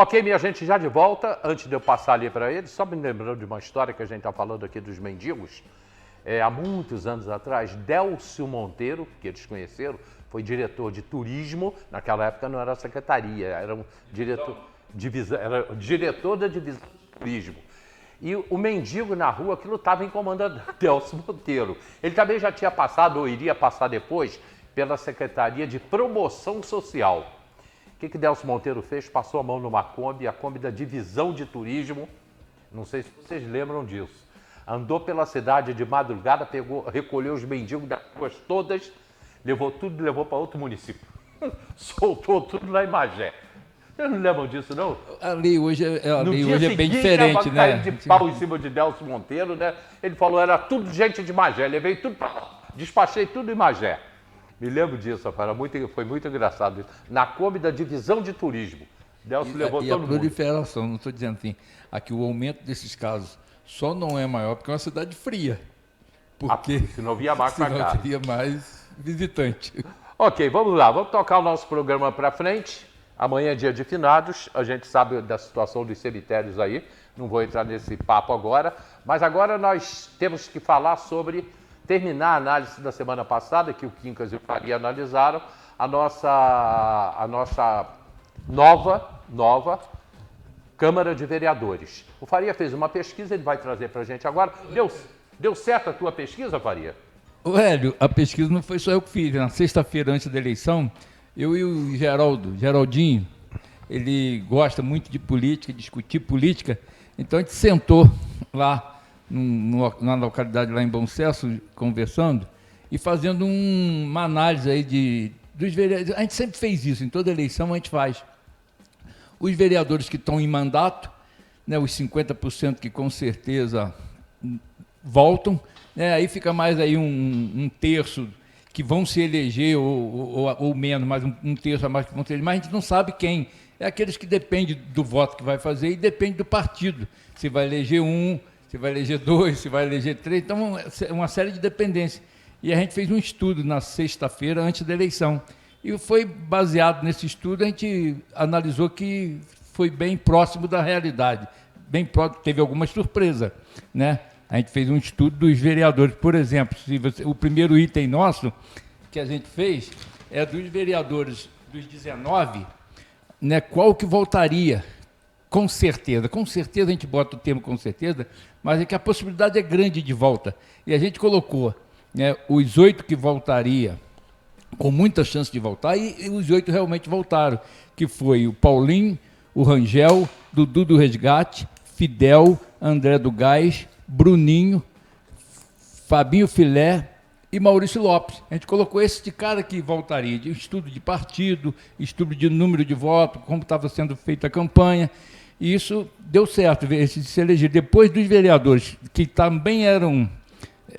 Ok, minha gente, já de volta. Antes de eu passar ali para ele, só me lembrando de uma história que a gente está falando aqui dos mendigos. Há muitos anos atrás, Délcio Monteiro, que eles conheceram, foi diretor de turismo. Naquela época não era secretaria, era um diretor, era diretor da divisão de turismo. E o mendigo na rua, aquilo estava em comando da Délcio Monteiro. Ele também já tinha passado, ou iria passar depois, pela Secretaria de Promoção Social. O que Délcio Monteiro fez? Passou a mão numa Kombi, a Kombi da divisão de turismo, não sei se vocês lembram disso. Andou pela cidade de madrugada, recolheu os mendigos das ruas todas, levou tudo e levou para outro município. Soltou tudo lá em Magé. Vocês não lembram disso, não? A lei hoje, hoje é bem diferente, né? De pau em cima de Délcio Monteiro, né? Ele falou, era tudo gente de Magé, levei tudo para lá, despachei tudo em Magé. Me lembro disso, Rafael, foi muito engraçado isso. Na Kombi da divisão de turismo. Délcio levou todo mundo. E a proliferação, não estou dizendo assim, aqui o aumento desses casos só não é maior porque é uma cidade fria. Porque senão via mais para cá. Senão teria mais visitante. Ok, vamos lá, vamos tocar o nosso programa para frente. Amanhã é dia de finados, a gente sabe da situação dos cemitérios aí, não vou entrar nesse papo agora, mas agora nós temos que falar sobre, terminar a análise da semana passada, que o Quincas e o Faria analisaram, a nossa nova Câmara de Vereadores. O Faria fez uma pesquisa, ele vai trazer para a gente agora. Deu certo a tua pesquisa, Faria? Hélio, a pesquisa não foi só eu que fiz. Na sexta-feira, antes da eleição, eu e o Geraldinho, ele gosta muito de política, discutir política, então a gente sentou lá na localidade lá em Bom Sucesso, conversando e fazendo uma análise aí dos vereadores. A gente sempre fez isso, em toda eleição a gente faz. Os vereadores que estão em mandato, né, os 50% que com certeza voltam, né, aí fica mais aí um terço que vão se eleger, ou menos, mas um terço a mais que vão se eleger, mas a gente não sabe quem. É aqueles que dependem do voto que vai fazer e depende do partido. Se vai eleger um, se vai eleger dois, se vai eleger três, então é uma série de dependências. E a gente fez um estudo na sexta-feira, antes da eleição. E foi baseado nesse estudo, a gente analisou que foi bem próximo da realidade. Bem próximo, teve alguma surpresa, né? A gente fez um estudo dos vereadores. Por exemplo, o primeiro item nosso que a gente fez é dos vereadores dos 19, né, qual que voltaria, com certeza. Com certeza, a gente bota o termo com certeza, mas é que a possibilidade é grande de volta. E a gente colocou, né, os 8 que voltaria, com muita chance de voltar, e os 8 realmente voltaram, que foi o Paulinho, o Rangel, Dudu do Resgate, Fidel, André do Gás, Bruninho, Fabinho Filé e Maurício Lopes. A gente colocou esse de cara que voltaria, de estudo de partido, estudo de número de votos, como estava sendo feita a campanha, e isso deu certo, esse de se eleger. Depois dos vereadores, que também eram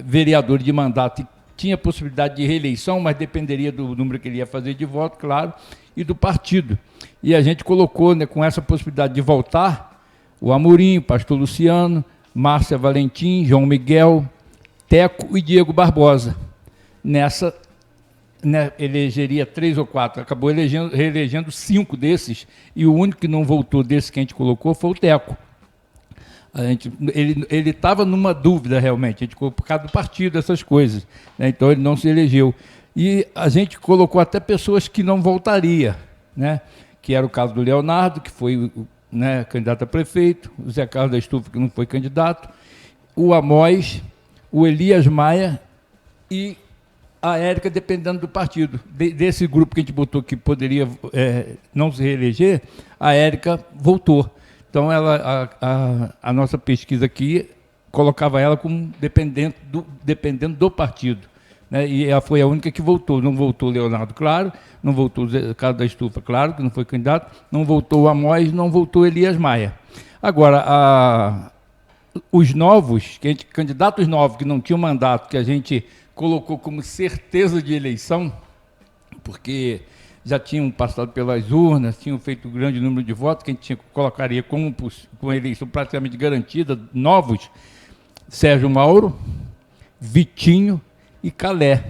vereadores de mandato e tinha possibilidade de reeleição, mas dependeria do número que ele ia fazer de voto, claro, e do partido. E a gente colocou, né, com essa possibilidade de voltar, o Amorim, o Pastor Luciano, Márcia Valentim, João Miguel, Teco e Diego Barbosa. Nessa, né, elegeria 3 ou 4, acabou reelegendo 5 desses, e o único que não voltou desse que a gente colocou foi o Teco. Ele estava numa dúvida realmente, a gente colocou por causa do partido, essas coisas, né, então ele não se elegeu. E a gente colocou até pessoas que não voltaria, né, que era o caso do Leonardo, que foi, né, candidato a prefeito, o Zé Carlos da Estufa, que não foi candidato, o Amós, o Elias Maia e a Érica, dependendo do partido. Desse grupo que a gente botou que poderia não se reeleger, a Érica voltou. Então, a nossa pesquisa aqui colocava ela como dependendo do partido, né? E ela foi a única que voltou. Não voltou o Leonardo, claro, não voltou o Zé Carlos da Estufa, claro, que não foi candidato, não voltou o Amós, não voltou o Elias Maia. Agora, os novos, candidatos novos que não tinham mandato, que a gente colocou como certeza de eleição, porque já tinham passado pelas urnas, tinham feito um grande número de votos, que a gente colocaria com a eleição praticamente garantida, novos, Sérgio Mauro, Vitinho e Calé.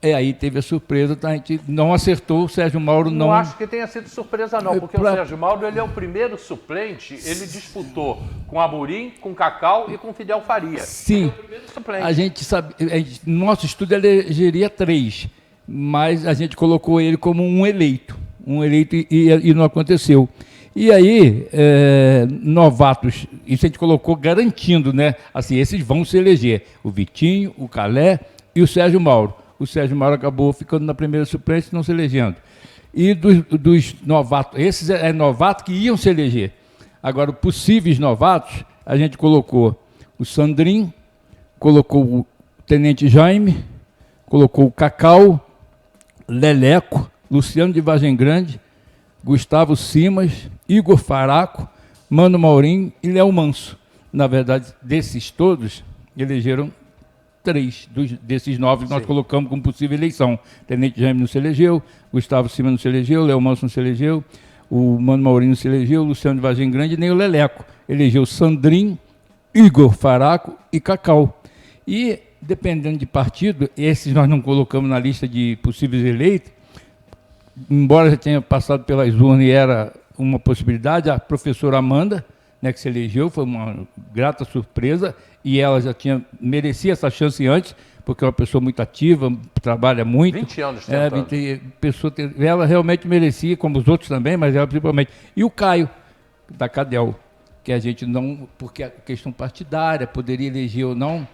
Aí teve a surpresa, tá? A gente não acertou, o Sérgio Mauro Não não... acho que tenha sido surpresa não, porque o Sérgio Mauro ele é o primeiro suplente, ele disputou com Amorim, com Cacau e com Fidel Faria. Sim, Ele é o primeiro suplente. a gente sabe, nosso estudo elegeria 3, mas a gente colocou ele como um eleito e não aconteceu. E aí, novatos, isso a gente colocou garantindo, né? Assim, esses vão se eleger, o Vitinho, o Calé e o Sérgio Mauro. O Sérgio Mauro acabou ficando na primeira suplência e não se elegendo. E dos novatos, esses é novatos que iam se eleger. Agora, possíveis novatos, a gente colocou o Sandrinho, colocou o Tenente Jaime, colocou o Cacau, Leleco, Luciano de Vargem Grande, Gustavo Simas, Igor Faraco, Mano Maurinho e Léo Manso. Na verdade, desses todos, elegeram 3 desses 9 que nós colocamos como possível eleição. Tenente Jaime não se elegeu, Gustavo Simas não se elegeu, Léo Manso não se elegeu, o Mano Maurinho não se elegeu, Luciano de Vargem Grande nem o Leleco. Elegeu Sandrinho, Igor Faraco e Cacau. E, dependendo de partido, esses nós não colocamos na lista de possíveis eleitos, embora já tenha passado pelas urnas e era uma possibilidade, a professora Amanda, né, que se elegeu, foi uma grata surpresa, e ela já merecia essa chance antes, porque é uma pessoa muito ativa, trabalha muito. 20 anos tentando. Ela realmente merecia, como os outros também, mas ela principalmente. E o Caio, da Cadel, que a gente não, porque a questão partidária, poderia eleger ou não,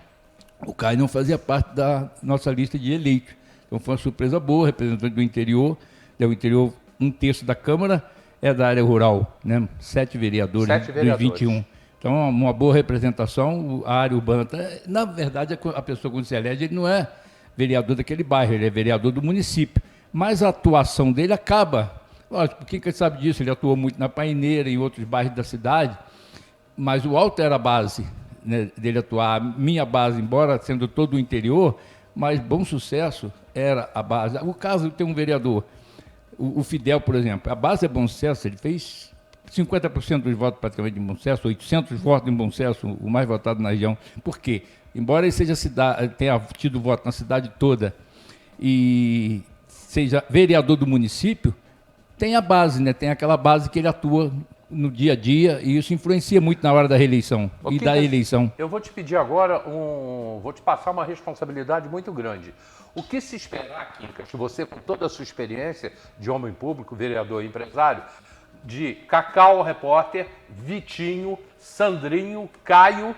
o Caio não fazia parte da nossa lista de eleitos. Então foi uma surpresa boa, representante do interior, o interior, 1/3 da Câmara é da área rural, né? 7 vereadores dos 21. Então, uma boa representação, a área urbana. Na verdade, a pessoa quando se elege, ele não é vereador daquele bairro, ele é vereador do município. Mas a atuação dele acaba. Lógico, quem sabe disso? Ele atuou muito na Paineira e em outros bairros da cidade, mas o Alto era a base, né, dele atuar. A minha base, embora sendo todo o interior, mas Bom Sucesso era a base. O caso tem um vereador, o Fidel, por exemplo, a base é Bom Sucesso, ele fez 50% dos votos praticamente em Bom Sucesso, 800 votos em Bom Sucesso, o mais votado na região. Por quê? Embora ele tenha tido voto na cidade toda e seja vereador do município, tem a base, né? Tem aquela base que ele atua no dia a dia e isso influencia muito na hora da reeleição e da eleição. Eu vou te pedir agora, vou te passar uma responsabilidade muito grande. O que se esperar, Quincas, que você, com toda a sua experiência de homem público, vereador e empresário, de Cacau, repórter, Vitinho, Sandrinho, Caio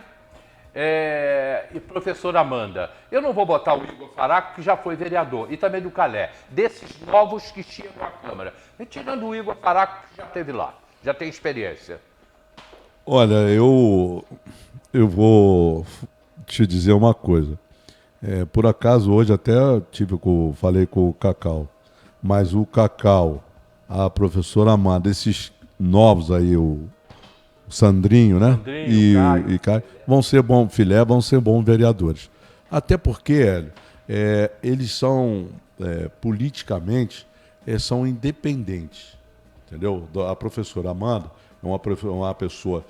e professora Amanda. Eu não vou botar o Igor Faraco, que já foi vereador, e também do Calé, desses novos que chegam à Câmara. E tirando o Igor Faraco, que já esteve lá, já tem experiência. Olha, eu vou te dizer uma coisa. Por acaso, hoje até falei com o Cacau, mas o Cacau, a professora Amanda, esses novos aí, o Sandrinho, né? E Caio, vão ser bons filé, vão ser bons vereadores. Até porque, Hélio, eles são, politicamente, são independentes, entendeu? A professora Amanda é uma pessoa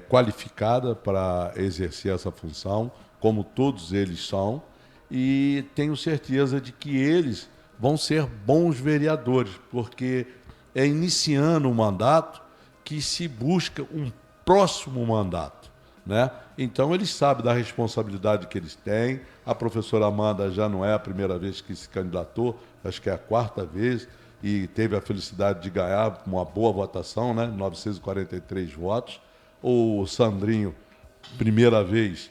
qualificada para exercer essa função, como todos eles são, e tenho certeza de que eles vão ser bons vereadores, porque é iniciando um mandato que se busca um próximo mandato, né? Então eles sabem da responsabilidade que eles têm. A professora Amanda já não é a primeira vez que se candidatou, acho que é a 4ª vez, e teve a felicidade de ganhar uma boa votação, né? 943 votos. O Sandrinho, primeira vez,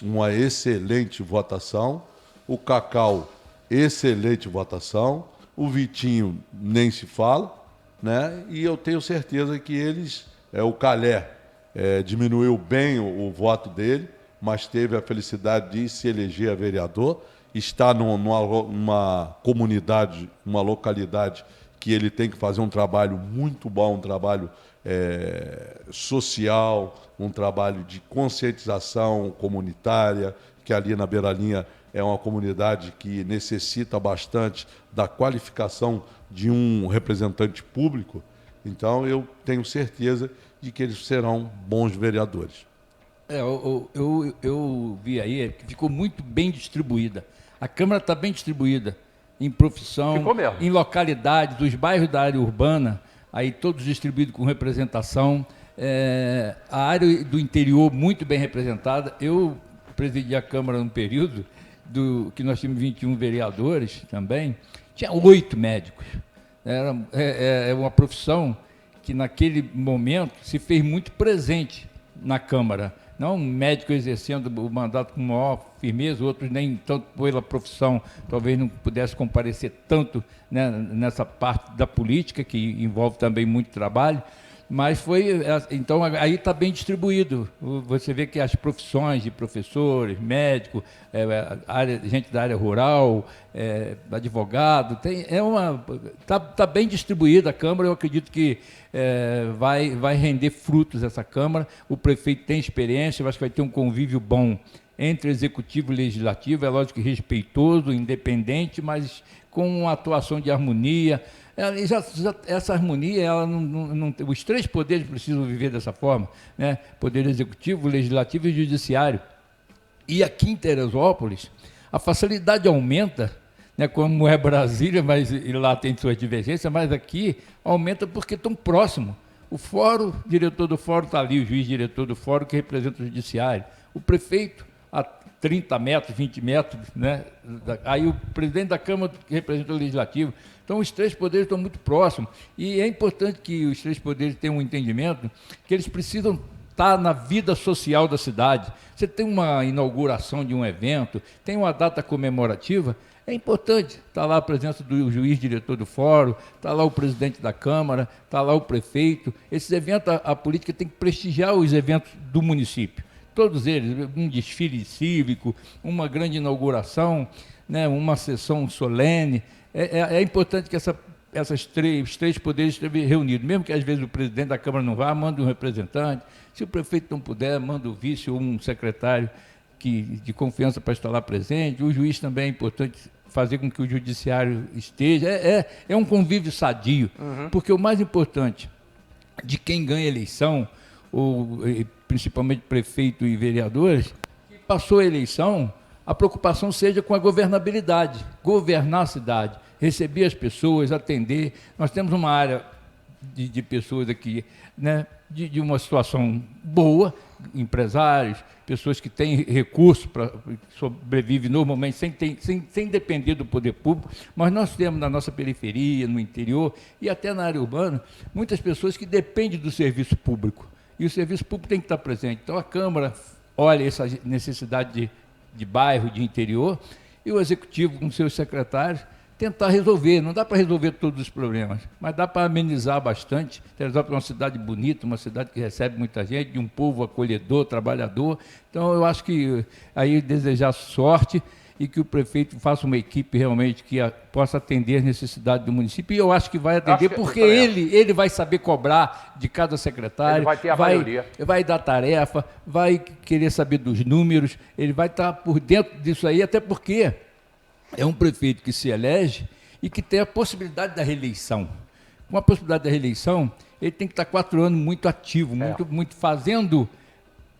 uma excelente votação. O Cacau, excelente votação. O Vitinho nem se fala, né? E eu tenho certeza que eles, o Calé, diminuiu bem o voto dele, mas teve a felicidade de se eleger a vereador. Está numa comunidade, uma localidade que ele tem que fazer um trabalho muito bom, um trabalho social, um trabalho de conscientização comunitária, que ali na Beiralinha é uma comunidade que necessita bastante da qualificação de um representante público. Então, eu tenho certeza de que eles serão bons vereadores. Eu vi aí que ficou muito bem distribuída A Câmara está bem distribuída em profissão, Ficou mesmo. em localidades, dos bairros da área urbana, aí todos distribuídos com representação. A área do interior muito bem representada. Eu presidi a Câmara num período que nós tínhamos 21 vereadores também, tinha 8 médicos. Era uma profissão que naquele momento se fez muito presente na Câmara. Não um médico exercendo o mandato com maior firmeza, outros nem tanto pela profissão, talvez não pudesse comparecer tanto, né, nessa parte da política, que envolve também muito trabalho, mas então aí está bem distribuído. Você vê que as profissões de professores, médico, gente da área rural, advogado, está bem distribuída a Câmara. Eu acredito que vai render frutos essa Câmara. O prefeito tem experiência, eu acho que vai ter um convívio bom entre executivo e legislativo, é lógico que respeitoso, independente, mas com uma atuação de harmonia. Essa harmonia, ela não, os 3 poderes precisam viver dessa forma, né? Poder executivo, legislativo e judiciário. E aqui em Teresópolis, a facilidade aumenta, né, como é Brasília, e lá tem suas divergências, mas aqui aumenta porque estão próximos. O fórum, o diretor do fórum está ali, o juiz diretor do fórum que representa o judiciário. O prefeito, a 30 metros, 20 metros, né? Aí o presidente da Câmara que representa o legislativo. Então, os 3 poderes estão muito próximos. E é importante que os 3 poderes tenham um entendimento que eles precisam estar na vida social da cidade. Você tem uma inauguração de um evento, tem uma data comemorativa, é importante. Está lá a presença do juiz diretor do fórum, está lá o presidente da Câmara, está lá o prefeito. Esses eventos, a política tem que prestigiar os eventos do município. Todos eles, um desfile cívico, uma grande inauguração, né, uma sessão solene. É importante que os 3 poderes estejam reunidos, mesmo que às vezes o presidente da Câmara não vá, manda um representante. Se o prefeito não puder, manda o vice ou um secretário de confiança para estar lá presente. O juiz também é importante fazer com que o judiciário esteja. É um convívio sadio, porque o mais importante de quem ganha eleição, principalmente prefeito e vereadores, que passou a eleição, a preocupação seja com a governabilidade, governar a cidade, receber as pessoas, atender. Nós temos uma área de pessoas aqui, né, de uma situação boa, empresários, pessoas que têm recursos para sobrevivem normalmente sem depender do poder público, mas nós temos na nossa periferia, no interior e até na área urbana, muitas pessoas que dependem do serviço público. E o serviço público tem que estar presente. Então a Câmara olha essa necessidade de bairro, de interior, e o Executivo, com seus secretários, tentar resolver. Não dá para resolver todos os problemas, mas dá para amenizar bastante. Teresópolis é uma cidade bonita, uma cidade que recebe muita gente, de um povo acolhedor, trabalhador. Então eu acho que aí desejar sorte e que o prefeito faça uma equipe realmente que possa atender as necessidades do município. E eu acho que vai atender, porque ele vai saber cobrar de cada secretário. Ele vai ter a maioria. Vai dar tarefa, vai querer saber dos números, ele vai estar por dentro disso aí, até porque é um prefeito que se elege e que tem a possibilidade da reeleição. Com a possibilidade da reeleição, ele tem que estar 4 anos muito ativo, muito fazendo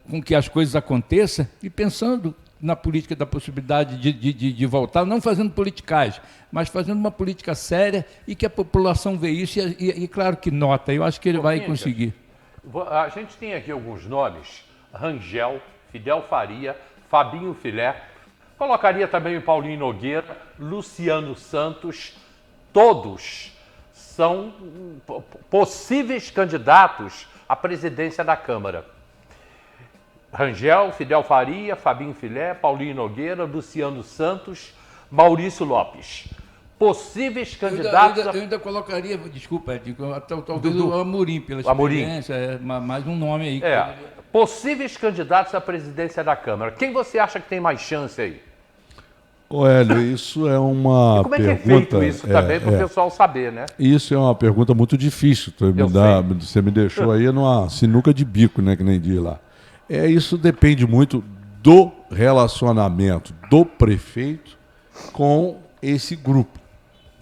com que as coisas aconteçam e pensando na política da possibilidade de voltar, não fazendo politicagem, mas fazendo uma política séria e que a população vê isso e claro que nota. Eu acho que ele vai conseguir. A gente tem aqui alguns nomes: Rangel, Fidel Faria, Fabinho Filé, colocaria também o Paulinho Nogueira, Luciano Santos. Todos são possíveis candidatos à presidência da Câmara. Rangel, Fidel Faria, Fabinho Filé, Paulinho Nogueira, Luciano Santos, Maurício Lopes. Possíveis candidatos... Eu ainda colocaria, desculpa, talvez o Amorim, pela experiência, mais um nome aí. Possíveis candidatos à presidência da Câmara. Quem você acha que tem mais chance aí? Hélio, isso é uma pergunta... Como é que é feito isso também, para o pessoal saber, né? Isso é uma pergunta muito difícil. Você me deixou aí numa sinuca de bico, né, que nem diz lá. Isso depende muito do relacionamento do prefeito com esse grupo,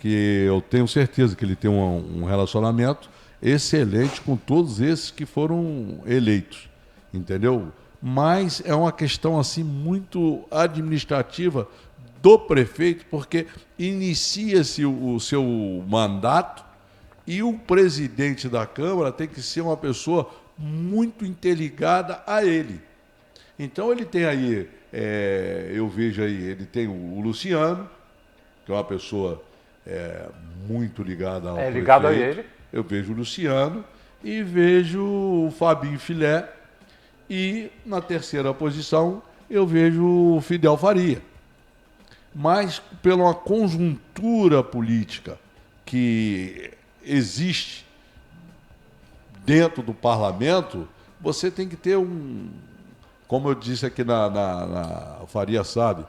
que eu tenho certeza que ele tem um relacionamento excelente com todos esses que foram eleitos, entendeu? Mas é uma questão assim muito administrativa do prefeito, porque inicia-se o seu mandato e o presidente da Câmara tem que ser uma pessoa muito interligada a ele. Então ele tem aí, eu vejo aí, ele tem o Luciano, que é uma pessoa muito ligada ao prefeito. Ligado a ele. Eu vejo o Luciano e vejo o Fabinho Filé. E na terceira posição eu vejo o Fidel Faria. Mas pela uma conjuntura política que existe dentro do parlamento, você tem que ter como eu disse aqui o Faria sabe,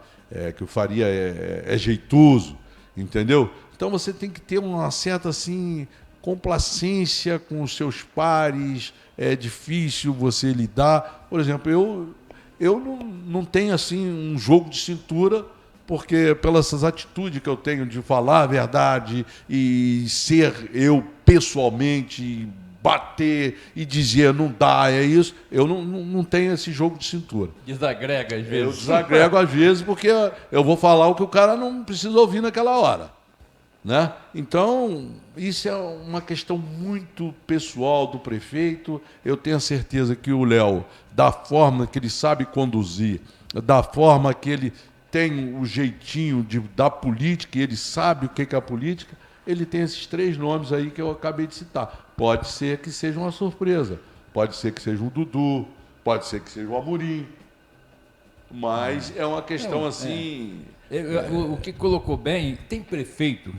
que o Faria é jeitoso, entendeu? Então você tem que ter uma certa assim complacência com os seus pares, é difícil você lidar. Por exemplo, eu não tenho assim um jogo de cintura, porque pelas atitudes que eu tenho de falar a verdade e ser eu pessoalmente, bater e dizer não dá, é isso, eu não tenho esse jogo de cintura. Desagrega às vezes. Eu desagrego às vezes porque eu vou falar o que o cara não precisa ouvir naquela hora. Né? Então, isso é uma questão muito pessoal do prefeito. Eu tenho a certeza que o Léo, da forma que ele sabe conduzir, da forma que ele tem o jeitinho da política, e ele sabe o que é a política, ele tem esses 3 nomes aí que eu acabei de citar. Pode ser que seja uma surpresa, pode ser que seja um Dudu, pode ser que seja um Amorim, mas é uma questão assim... O que colocou bem, tem prefeito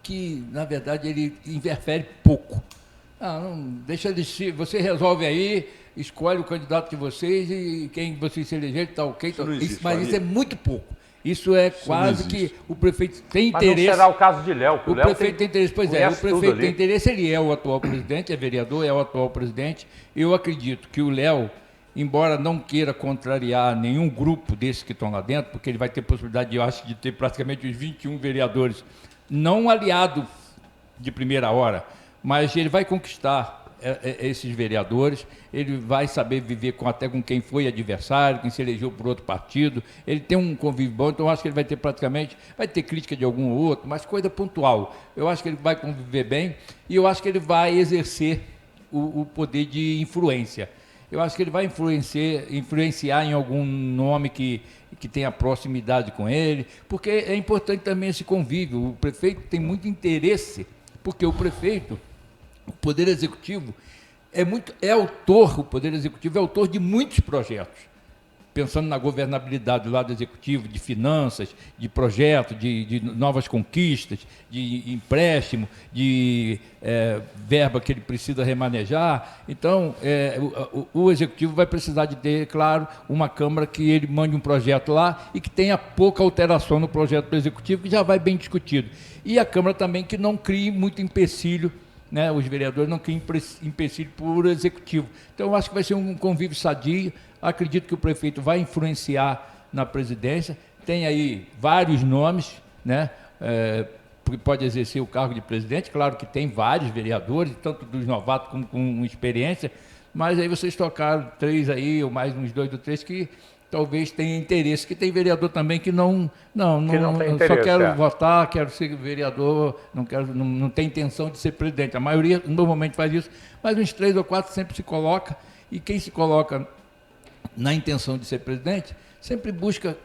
que, na verdade, ele interfere pouco. Não, deixa de se... Você resolve aí, escolhe o candidato de vocês e quem vocês se elegerem, tá ok. Tá, mas isso é muito pouco. Isso é quase que o prefeito tem interesse. Mas não será o caso de Léo. O prefeito tem interesse, pois é, o prefeito tem interesse, ele é o atual presidente, é vereador, é o atual presidente. Eu acredito que o Léo, embora não queira contrariar nenhum grupo desses que estão lá dentro, porque ele vai ter possibilidade, eu acho, de ter praticamente os 21 vereadores, não aliado de primeira hora, mas ele vai conquistar esses vereadores, ele vai saber viver até com quem foi adversário, quem se elegeu por outro partido, ele tem um convívio bom, então eu acho que ele vai ter vai ter crítica de algum ou outro, mas coisa pontual. Eu acho que ele vai conviver bem e eu acho que ele vai exercer o poder de influência. Eu acho que ele vai influenciar em algum nome que tenha proximidade com ele, porque é importante também esse convívio. O prefeito tem muito interesse, porque o prefeito, o Poder Executivo, o Poder Executivo é autor de muitos projetos. Pensando na governabilidade do lado executivo, de finanças, de projetos, de novas conquistas, de empréstimo, de verba que ele precisa remanejar. Então, o executivo vai precisar de ter, claro, uma Câmara que ele mande um projeto lá e que tenha pouca alteração no projeto do executivo, que já vai bem discutido. E a Câmara também que não crie muito empecilho, né? Os vereadores não criem empecilho por executivo. Então, eu acho que vai ser um convívio sadio. Acredito que o prefeito vai influenciar na presidência. Tem aí vários nomes, né? Porque pode exercer o cargo de presidente. Claro que tem vários vereadores, tanto dos novatos como com experiência, mas aí vocês tocaram 3 aí, ou mais uns 2 ou 3 que talvez tenha interesse, que tem vereador também que não tem interesse, só quero votar, quero ser vereador, não tem intenção de ser presidente. A maioria normalmente faz isso, mas uns 3 ou 4 sempre se coloca, e quem se coloca na intenção de ser presidente, sempre busca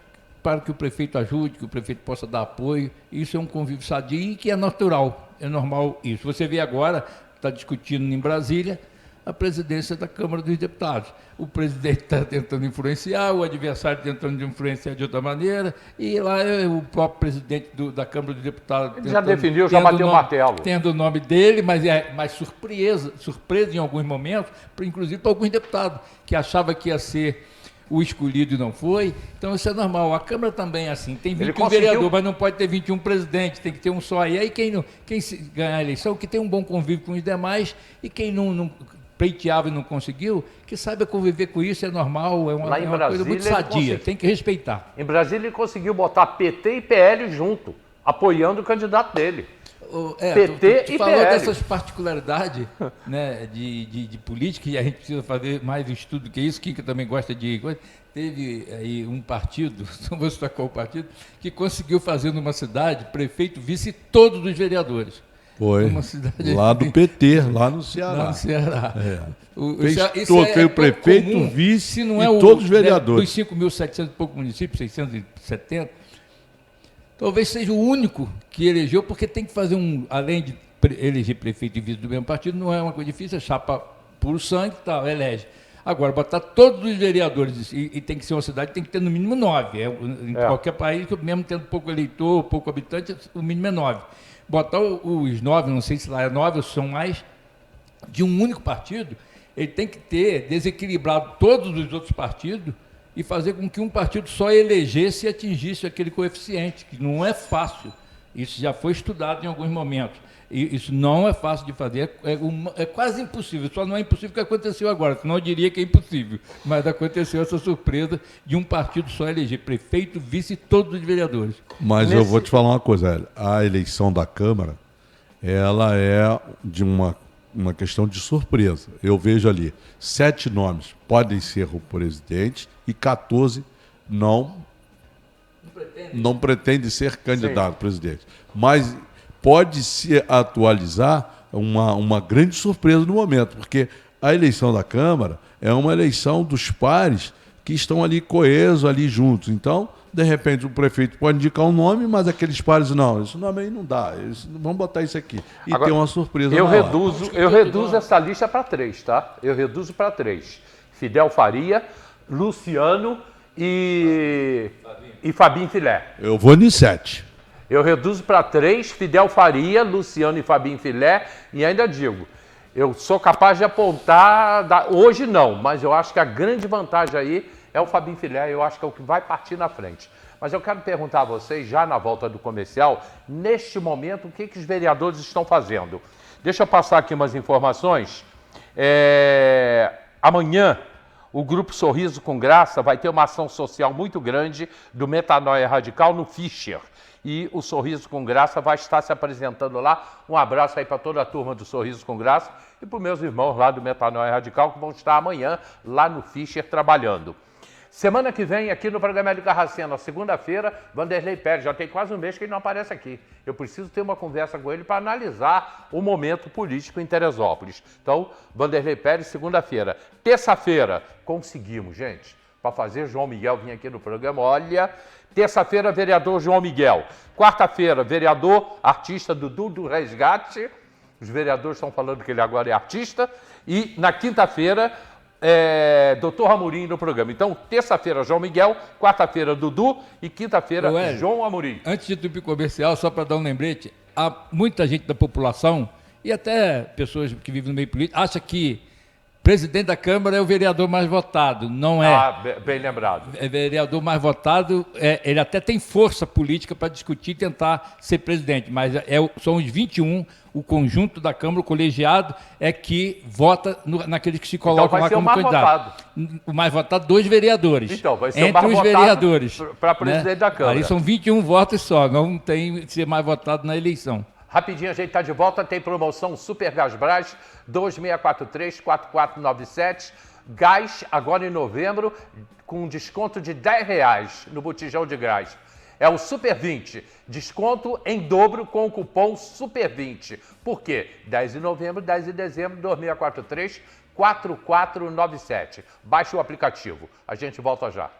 para que o prefeito ajude, que o prefeito possa dar apoio. Isso é um convívio sadio e que é natural, é normal isso. Você vê agora, está discutindo em Brasília, a presidência da Câmara dos Deputados. O presidente está tentando influenciar, o adversário tentando influenciar de outra maneira, e lá o próprio presidente da Câmara dos Deputados... Ele já definiu, já bateu o martelo. Tendo o nome dele, mas é mais surpresa em alguns momentos, inclusive para alguns deputados, que achavam que ia ser o escolhido e não foi. Então isso é normal. A Câmara também é assim, tem 21 vereadores, mas não pode ter 21 presidentes, tem que ter um só. E aí quem ganhar a eleição, que tem um bom convívio com os demais, e quem não pleiteava e não conseguiu, que saiba conviver com isso, é normal, é uma coisa muito sadia, tem que respeitar. Em Brasília ele conseguiu botar PT e PL junto, apoiando o candidato dele. PT tu e falou PL. dessas particularidades, né, de política, e a gente precisa fazer mais estudo que isso. Kika também gosta de coisa. Teve aí um partido, não vou citar qual partido, que conseguiu fazer numa cidade prefeito, vice e todos os vereadores. Foi. Uma cidade Lá do PT, lá no Ceará. lá no Ceará. Fez o prefeito, comum, vice se não e é todos os vereadores. Dos 5.700 e poucos municípios, 670, talvez seja o único que elegeu, porque tem que fazer além de eleger prefeito e vice do mesmo partido, não é uma coisa difícil, é chapa puro sangue e tal, elege. Agora, botar todos os vereadores, e tem que ser uma cidade, tem que ter no mínimo 9. Em qualquer país, mesmo tendo pouco eleitor, pouco habitante, o mínimo é 9. Botar os 9, não sei se lá é 9 ou são mais, de um único partido, ele tem que ter desequilibrado todos os outros partidos e fazer com que um partido só elegesse e atingisse aquele coeficiente, que não é fácil. Isso já foi estudado em alguns momentos. E isso não é fácil de fazer, é quase impossível. Só não é impossível que aconteceu agora, senão eu diria que é impossível. Mas aconteceu essa surpresa de um partido só eleger prefeito, vice e todos os vereadores. Mas eu vou te falar uma coisa, Hélio. A eleição da Câmara, ela é de uma questão de surpresa. Eu vejo ali 7 nomes podem ser o presidente e 14 não pretende ser candidato a presidente. Mas pode se atualizar uma grande surpresa no momento, porque a eleição da Câmara é uma eleição dos pares que estão ali coesos, ali juntos. Então, de repente, o prefeito pode indicar um nome, mas aqueles pares, não, esse nome aí não dá, vamos botar isso aqui. E agora, tem uma surpresa eu maior. reduzo essa lista para 3, tá? Eu reduzo para 3. Fidel Faria, Luciano e Fabinho Filé. Eu vou em 7. Eu reduzo para 3, Fidel Faria, Luciano e Fabinho Filé, e ainda digo, eu sou capaz de apontar, hoje não, mas eu acho que a grande vantagem aí é o Fabinho Filé, eu acho que é o que vai partir na frente. Mas eu quero perguntar a vocês, já na volta do comercial, neste momento, o que os vereadores estão fazendo? Deixa eu passar aqui umas informações. Amanhã, o Grupo Sorriso com Graça vai ter uma ação social muito grande do Metanoia Radical no Fischer. E o Sorriso com Graça vai estar se apresentando lá. Um abraço aí para toda a turma do Sorriso com Graça e para os meus irmãos lá do Metanoia Radical, que vão estar amanhã lá no Fischer trabalhando. Semana que vem, aqui no programa Hélio Carracena, segunda-feira, Vanderlei Pérez. Já tem quase um mês que ele não aparece aqui. Eu preciso ter uma conversa com ele para analisar o momento político em Teresópolis. Então, Vanderlei Pérez, segunda-feira. Terça-feira, conseguimos, gente, para fazer João Miguel vir aqui no programa. Olha, terça-feira, vereador João Miguel. Quarta-feira, vereador, artista Dudu do Resgate. Os vereadores estão falando que ele agora é artista. E na quinta-feira, Dr. Amorim no programa. Então, terça-feira, João Miguel, quarta-feira, Dudu e quinta-feira, João Amorim. Antes de tu ir para o comercial, só para dar um lembrete, há muita gente da população e até pessoas que vivem no meio político acha que presidente da Câmara é o vereador mais votado. Não é. Ah, bem lembrado. É vereador mais votado, ele até tem força política para discutir e tentar ser presidente, mas são os 21, o conjunto da Câmara, o colegiado, é que vota naqueles que se colocam lá como candidato. O mais votado, 2 vereadores. Então, vai ser entre o mais os votado vereadores para presidente da Câmara. Aí são 21 votos só, não tem que ser mais votado na eleição. Rapidinho, a gente está de volta, tem promoção Super Gasbras 2643-4497. Gás, agora em novembro, com desconto de R$10 no botijão de gás. É o Super 20, desconto em dobro com o cupom Super 20. Por quê? 10 de novembro, 10 de dezembro, 2643-4497. Baixe o aplicativo. A gente volta já.